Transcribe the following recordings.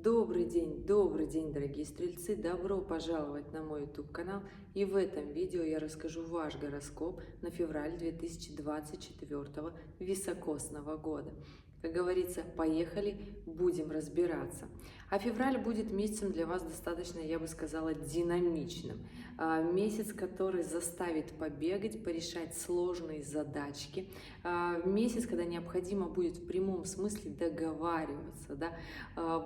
Добрый день, дорогие стрельцы! Добро пожаловать на мой YouTube-канал. И в этом видео я расскажу ваш гороскоп на февраль 2024 високосного года. Как говорится, поехали, будем разбираться. А февраль будет месяцем для вас достаточно, я бы сказала, динамичным. Месяц, который заставит побегать, порешать сложные задачки. Месяц, когда необходимо будет в прямом смысле договариваться. Да?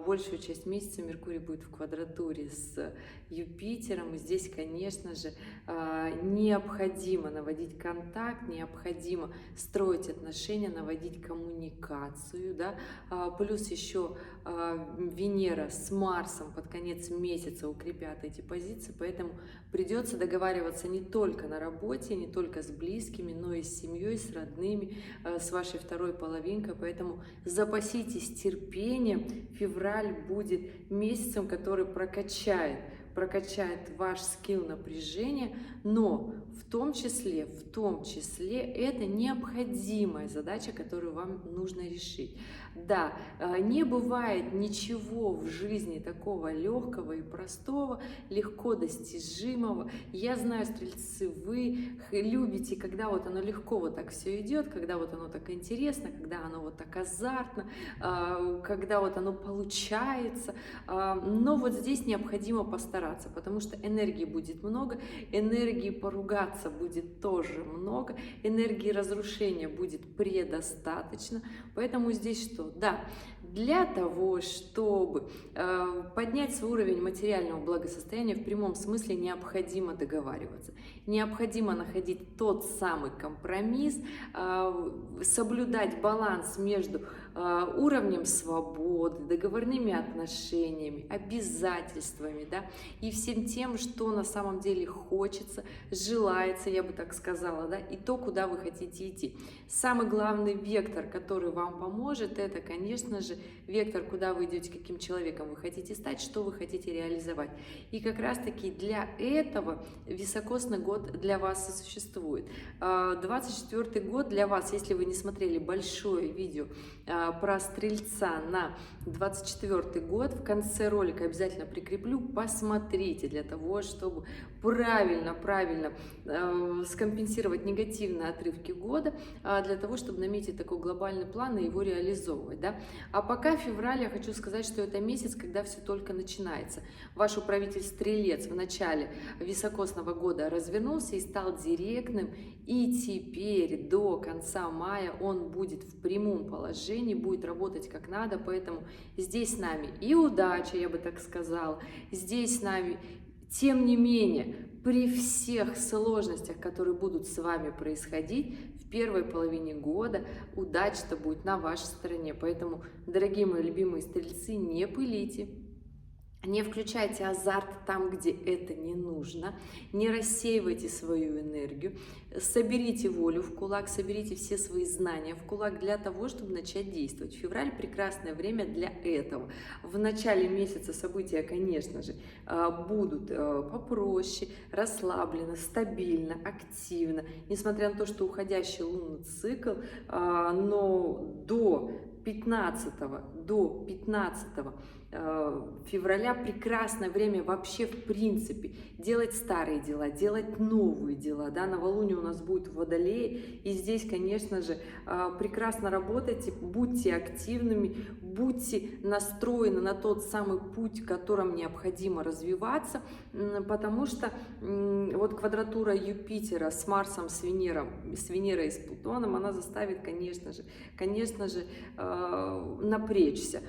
Большую часть месяца Меркурий будет в квадратуре с Юпитером. И здесь, конечно же, необходимо наводить контакт, необходимо строить отношения, наводить коммуникацию. Да? Плюс еще Венера с Марсом под конец месяца укрепят эти позиции, поэтому придется договариваться не только на работе, не только с близкими, но и с семьей, с родными, с вашей второй половинкой, поэтому запаситесь терпением. Февраль будет месяцем, который прокачает ваш скилл напряжения, но в том числе это необходимая задача, которую вам нужно решить. Да, не бывает ничего в жизни такого легкого и простого, легко достижимого. Я знаю, стрельцы, вы любите, когда вот оно легко вот так все идет, когда вот оно так интересно, когда оно вот так азартно, когда вот оно получается. Но вот здесь необходимо постараться, потому что энергии будет много, энергии поругаться будет тоже много, энергии разрушения будет предостаточно. Поэтому здесь что? Да, для того, чтобы поднять свой уровень материального благосостояния, в прямом смысле необходимо договариваться. Необходимо находить тот самый компромисс, соблюдать баланс между уровнем свободы, договорными отношениями, обязательствами, да, и всем тем, что на самом деле хочется, желается, я бы так сказала, да, и то, куда вы хотите идти. Самый главный вектор, который вам поможет, это, конечно же, вектор, куда вы идете, каким человеком вы хотите стать, что вы хотите реализовать. И как раз-таки для этого високосный год для вас и существует. 24 год для вас, если вы не смотрели большое видео про Стрельца на 24 год, в конце ролика обязательно прикреплю, посмотрите, для того, чтобы правильно скомпенсировать негативные отрывки года, для того, чтобы наметить такой глобальный план и его реализовывать. Да? А пока февраль, я хочу сказать, что это месяц, когда все только начинается. Ваш управитель Стрелец в начале високосного года развернулся и стал директным, и теперь до конца мая он будет в прямом положении, будет работать как надо, поэтому здесь с нами и удача, я бы так сказала, здесь с нами. Тем не менее, при всех сложностях, которые будут с вами происходить, в первой половине года удача-то будет на вашей стороне. Поэтому, дорогие мои любимые стрельцы, не пылите. Не включайте азарт там, где это не нужно, не рассеивайте свою энергию, соберите волю в кулак, соберите все свои знания в кулак для того, чтобы начать действовать. Февраль – прекрасное время для этого. В начале месяца события, конечно же, будут попроще, расслабленно, стабильно, активно, несмотря на то, что уходящий лунный цикл, но до 15 февраля прекрасное время вообще в принципе делать старые дела, делать новые дела. Да? Новолуние у нас будет в Водолее, и здесь, конечно же, прекрасно работайте, будьте активными, будьте настроены на тот самый путь, в котором необходимо развиваться, потому что вот квадратура Юпитера с Марсом, с Венерой и с Плутоном, она заставит, конечно же, напрячься.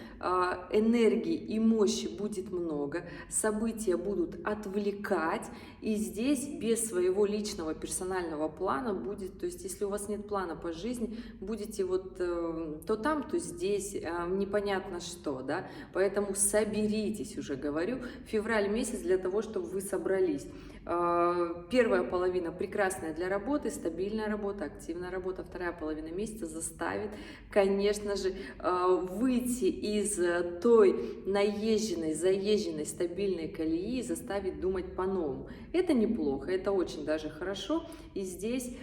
Энергии и мощи будет много, события будут отвлекать, и здесь без своего личного персонального плана будет, то есть если у вас нет плана по жизни, будете вот то там, то здесь, непонятно что, да, поэтому соберитесь, уже говорю, февраль месяц для того, чтобы вы собрались. Первая половина прекрасная для работы, стабильная работа, активная работа. Вторая половина месяца заставит, конечно же, же, выйти из той наезженной, заезженной, стабильной колеи и заставить думать по-новому. Это неплохо, это очень даже хорошо, и здесь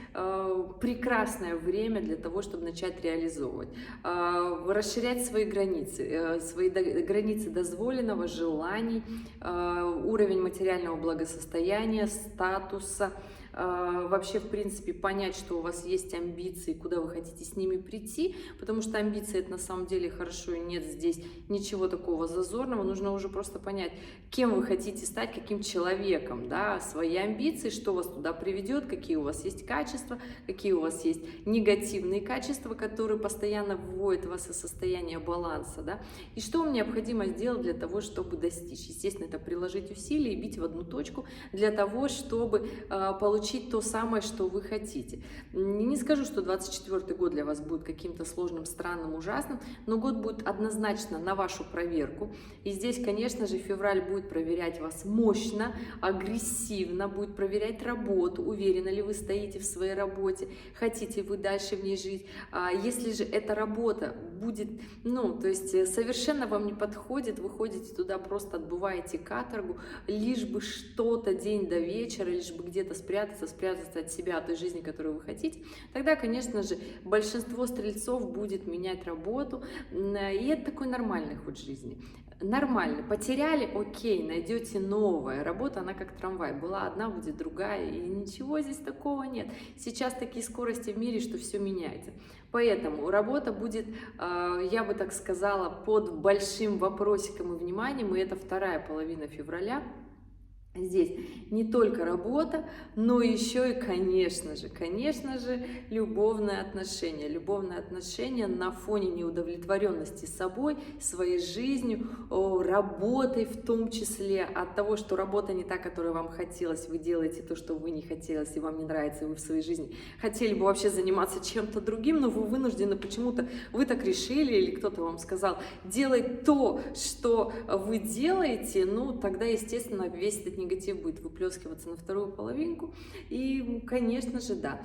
прекрасное время для того, чтобы начать реализовывать, расширять свои границы дозволенного, желаний, уровень материального благосостояния, статуса, вообще, в принципе, понять, что у вас есть амбиции, куда вы хотите с ними прийти, потому что амбиции — это на самом деле хорошо, и нет здесь ничего такого зазорного, нужно уже просто понять, кем вы хотите стать, каким человеком, да, свои амбиции, что вас туда приведет, какие у вас есть качества, какие у вас есть негативные качества, которые постоянно вводят вас из состояния баланса, да, и что вам необходимо сделать для того, чтобы достичь. Естественно, это приложить усилия и бить в одну точку для того, чтобы получить то самое, что вы хотите. Не скажу, что 24-й год для вас будет каким-то сложным, странным, ужасным, но год будет однозначно на вашу проверку. И здесь, конечно же, февраль будет проверять вас мощно, агрессивно, будет проверять работу, уверены ли вы стоите в своей работе, хотите вы дальше в ней жить. Если же эта работа будет, то есть совершенно вам не подходит, вы ходите туда, просто отбываете каторгу, лишь бы что-то день до вечера, лишь бы где-то спрятаться от себя, от той жизни, которую вы хотите, тогда, конечно же, большинство стрельцов будет менять работу, и это такой нормальный ход жизни. Нормально, потеряли, окей, найдете новая работа, она как трамвай, была одна, будет другая, и ничего здесь такого нет. Сейчас такие скорости в мире, что все меняется. Поэтому работа будет, я бы так сказала, под большим вопросиком и вниманием, и это вторая половина февраля. Здесь не только работа, но еще и, конечно же, любовные отношения. Любовные отношения на фоне неудовлетворенности собой, своей жизнью, работой в том числе, от того, что работа не та, которая вам хотелось, вы делаете то, что вы не хотелось, и вам не нравится, и вы в своей жизни хотели бы вообще заниматься чем-то другим, но вы вынуждены почему-то, вы так решили, или кто-то вам сказал, делать то, что вы делаете, тогда, естественно, весь этот негатив будет выплескиваться на вторую половинку. И, конечно же, да,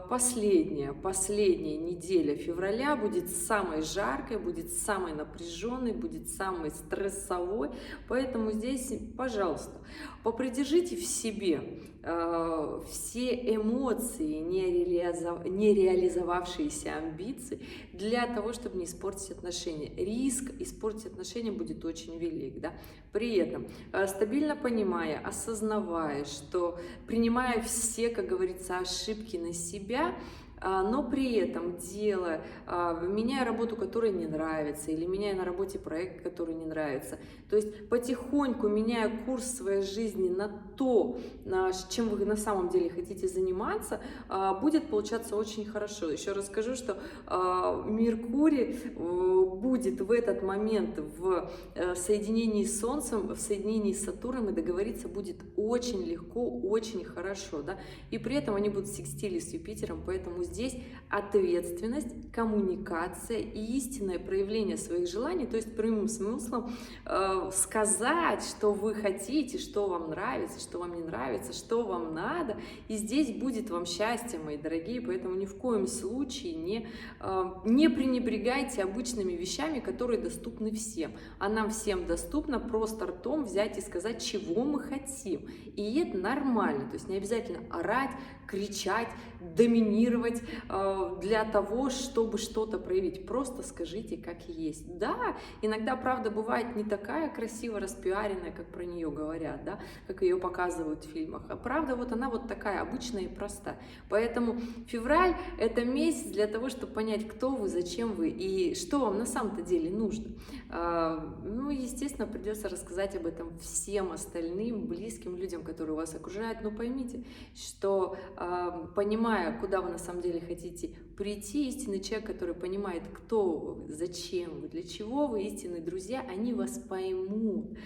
последняя неделя февраля будет самой жаркой, будет самой напряженной, будет самой стрессовой. Поэтому здесь, пожалуйста, попридержите в себе все эмоции, не реализовавшиеся амбиции для того, чтобы не испортить отношения. Риск испортить отношения будет очень велик, да? При этом, стабильно понимая, осознавая, что принимая все, как говорится, ошибки на себя, но при этом меняя работу, которая не нравится, или меняя на работе проект, который не нравится. То есть потихоньку меняя курс своей жизни на то, чем вы на самом деле хотите заниматься, будет получаться очень хорошо. Еще раз скажу, что Меркурий будет в этот момент в соединении с Солнцем, в соединении с Сатурном, и договориться будет очень легко, очень хорошо. Да? И при этом они будут в секстиле с Юпитером, поэтому здесь ответственность, коммуникация и истинное проявление своих желаний, то есть прямым смыслом сказать, что вы хотите, что вам нравится, что вам не нравится, что вам надо, и здесь будет вам счастье, мои дорогие, поэтому ни в коем случае не пренебрегайте обычными вещами, которые доступны всем, а нам всем доступно просто ртом взять и сказать, чего мы хотим, и это нормально, то есть не обязательно орать, кричать, доминировать для того, чтобы что-то проявить. Просто скажите, как есть. Да, иногда правда бывает не такая красиво распиаренная, как про нее говорят, да, как ее показывают в фильмах. А правда вот она вот такая обычная и простая. Поэтому февраль — это месяц для того, чтобы понять, кто вы, зачем вы и что вам на самом-то деле нужно. Естественно, придется рассказать об этом всем остальным близким людям, которые вас окружают. Но поймите, что понимая, куда вы на самом деле хотите прийти, истинный человек, который понимает, кто вы, зачем вы, для чего вы, истинные друзья, они вас поймут,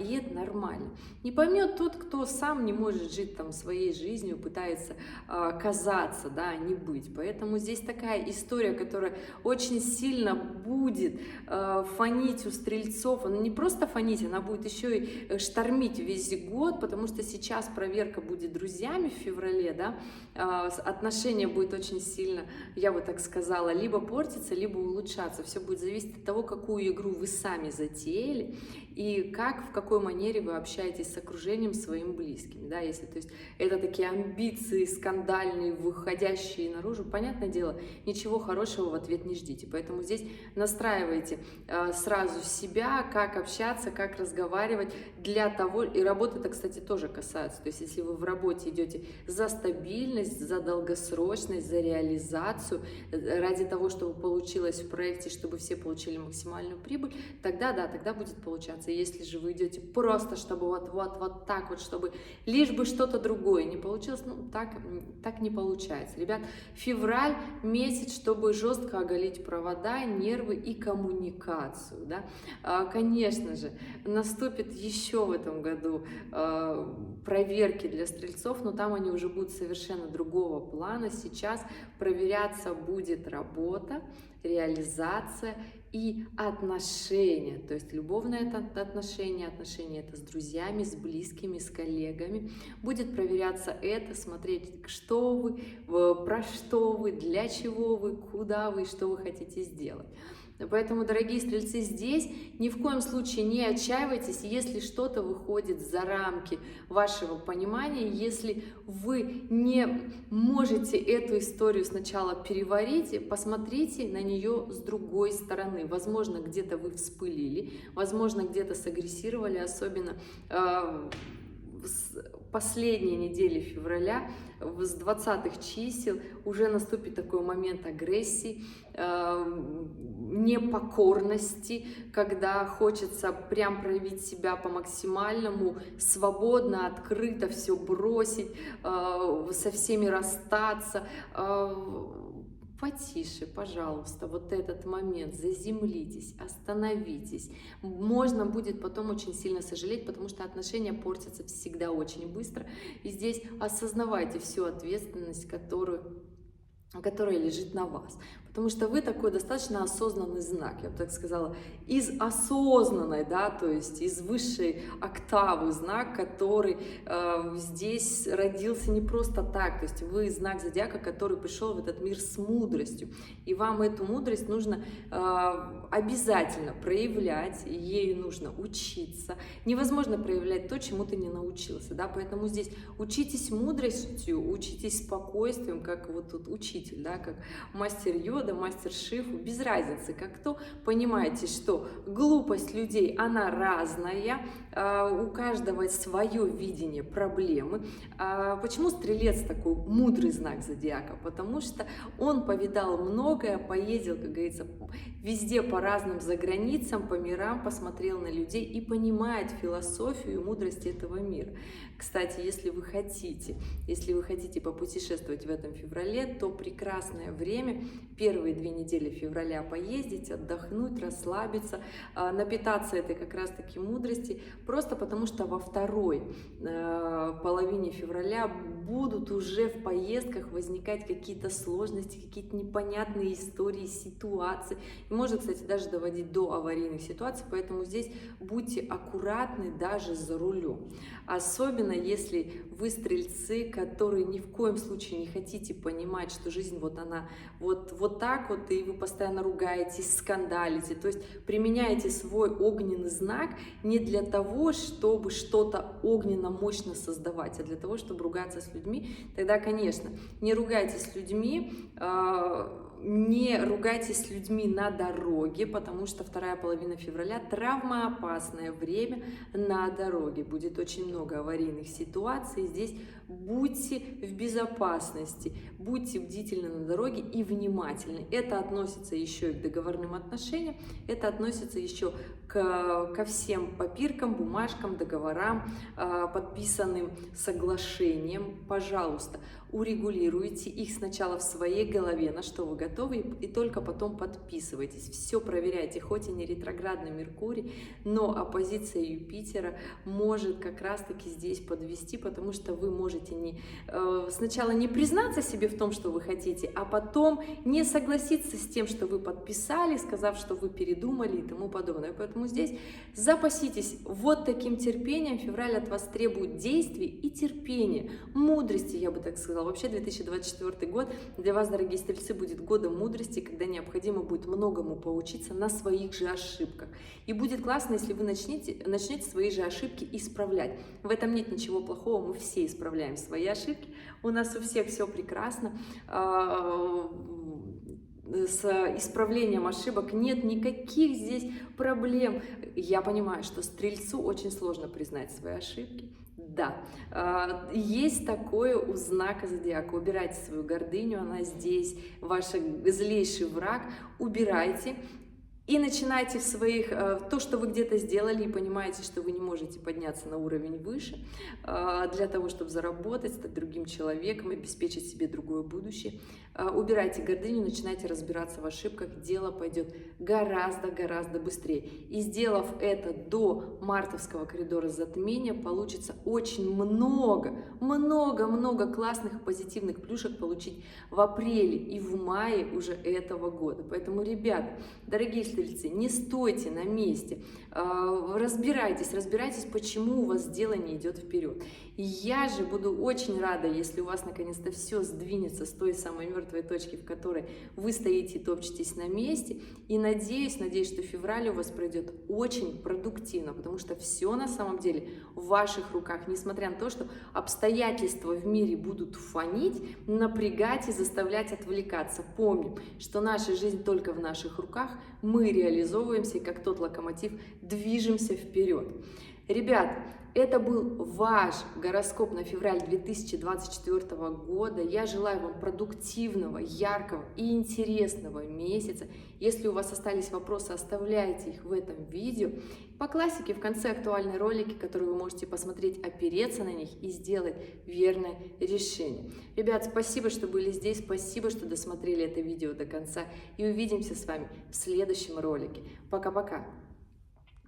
и это нормально. Не поймет тот, кто сам не может жить там своей жизнью, пытается казаться, да, а не быть. Поэтому здесь такая история, которая очень сильно будет фонить у стрельцов. Она не просто фонить, она будет еще и штормить весь год, потому что сейчас проверка будет друзьями в феврале, да, отношения будет очень сильно я бы так сказала, либо портиться, либо улучшаться. Все будет зависеть от того, какую игру вы сами затеяли и как, в какой манере вы общаетесь с окружением своим близким. Да, если, то есть, это такие амбиции скандальные, выходящие наружу, понятное дело, ничего хорошего в ответ не ждите. Поэтому здесь настраивайте сразу себя, как общаться, как разговаривать для того, и работа это, кстати, тоже касается. То есть, если вы в работе идете за стабильность, за долгосрочность, за реализацию, ради того, чтобы получилось в проекте, чтобы все получили максимальную прибыль, тогда да, тогда будет получаться. Если же вы идете просто, чтобы вот так вот, чтобы лишь бы что-то другое не получилось, ну так не получается. Ребят, февраль месяц, чтобы жестко оголить провода, нервы и коммуникацию. Да? Конечно же, наступит еще в этом году проверки для стрельцов, но там они уже будут совершенно другого плана. Сейчас проверяться будет работа, реализация и отношения, то есть любовные отношения, отношения это с друзьями, с близкими, с коллегами. Будет проверяться это, смотреть, что вы, про что вы, для чего вы, куда вы, что вы хотите сделать. Поэтому, дорогие стрельцы, здесь ни в коем случае не отчаивайтесь, если что-то выходит за рамки вашего понимания, если вы не можете эту историю сначала переварить, посмотрите на нее с другой стороны. Возможно, где-то вы вспылили, возможно, где-то сагрессировали, особенно с последней недели февраля, с 20-х чисел уже наступит такой момент агрессии, непокорности, когда хочется прям проявить себя по максимальному, свободно, открыто все бросить, со всеми расстаться. Потише, пожалуйста, вот этот момент, заземлитесь, остановитесь. Можно будет потом очень сильно сожалеть, потому что отношения портятся всегда очень быстро. И здесь осознавайте всю ответственность, которая лежит на вас. Потому что вы такой достаточно осознанный знак, я бы так сказала, из осознанной, да, то есть из высшей октавы знак, который здесь родился не просто так, то есть вы знак зодиака, который пришел в этот мир с мудростью, и вам эту мудрость нужно обязательно проявлять, ею нужно учиться. Невозможно проявлять то, чему ты не научился, да, поэтому здесь учитесь мудростью, учитесь спокойствием, как вот тут учитель, да, как мастер йода, мастер шифу, без разницы, как кто, понимаете, что глупость людей, она разная, у каждого свое видение проблемы. Почему стрелец такой мудрый знак зодиака? Потому что он повидал многое, поездил, как говорится, везде по разным заграницам, по мирам, посмотрел на людей и понимает философию и мудрость этого мира. Кстати, если вы хотите попутешествовать в этом феврале, то прекрасное время, первые 2 недели февраля поездить, отдохнуть, расслабиться, напитаться этой как раз-таки мудрости, просто потому что во второй половине февраля будут уже в поездках возникать какие-то сложности, какие-то непонятные истории, ситуации, и может, кстати, даже доводить до аварийных ситуаций, поэтому здесь будьте аккуратны даже за рулем. Особенно если вы стрельцы, которые ни в коем случае не хотите понимать, что жизнь вот она вот так вот, и вы постоянно ругаетесь, скандалите, то есть применяете свой огненный знак не для того, чтобы что-то огненно-мощно создавать, а для того, чтобы ругаться с людьми. Тогда, конечно, не ругайтесь с людьми, не ругайтесь с людьми на дороге, потому что вторая половина февраля – травмоопасное время на дороге. Будет очень много аварийных ситуаций. Здесь будьте в безопасности, будьте бдительны на дороге и внимательны. Это относится еще и к договорным отношениям, это относится еще ко всем папиркам, бумажкам, договорам, подписанным соглашениям. Пожалуйста, урегулируйте их сначала в своей голове, на что вы готовы, и только потом подписывайтесь. Все проверяйте, хоть и не ретроградный Меркурий, но оппозиция Юпитера может как раз-таки здесь подвести, потому что вы можете сначала не признаться себе в том, что вы хотите, а потом не согласиться с тем, что вы подписали, сказав, что вы передумали и тому подобное. Поэтому Поэтому здесь запаситесь вот таким терпением. Февраль от вас требует действий и терпения, мудрости, я бы так сказала. Вообще 2024 год для вас, дорогие стрельцы, будет годом мудрости, когда необходимо будет многому поучиться на своих же ошибках. И будет классно, если вы начнете свои же ошибки исправлять. В этом нет ничего плохого, мы все исправляем свои ошибки, у нас у всех все прекрасно. С исправлением ошибок нет никаких здесь проблем. Я понимаю, что стрельцу очень сложно признать свои ошибки. Да, есть такое у знака зодиака. Убирайте свою гордыню, она здесь, ваш злейший враг. Убирайте. И начинайте то, что вы где-то сделали, и понимаете, что вы не можете подняться на уровень выше, для того, чтобы заработать, стать другим человеком, обеспечить себе другое будущее. Убирайте гордыню, начинайте разбираться в ошибках, дело пойдет гораздо быстрее. И сделав это до мартовского коридора затмения, получится очень много классных позитивных плюшек получить в апреле и в мае уже этого года. Поэтому, ребята, дорогие стрельцы, не стойте на месте, разбирайтесь, почему у вас дело не идет вперед. И я же буду очень рада, если у вас наконец-то все сдвинется с той самой мертвой точки, в которой вы стоите и топчетесь на месте. И надеюсь, что февраль у вас пройдет очень продуктивно, потому что все на самом деле в ваших руках, несмотря на то, что обстоятельства в мире будут фонить, напрягать и заставлять отвлекаться. Помним, что наша жизнь только в наших руках, мы реализовываемся и как тот локомотив движемся вперед. Ребят, это был ваш гороскоп на февраль 2024 года. Я желаю вам продуктивного, яркого и интересного месяца. Если у вас остались вопросы, оставляйте их в этом видео. По классике в конце актуальные ролики, которые вы можете посмотреть, опереться на них и сделать верное решение. Ребят, спасибо, что были здесь, спасибо, что досмотрели это видео до конца. И увидимся с вами в следующем ролике. Пока-пока!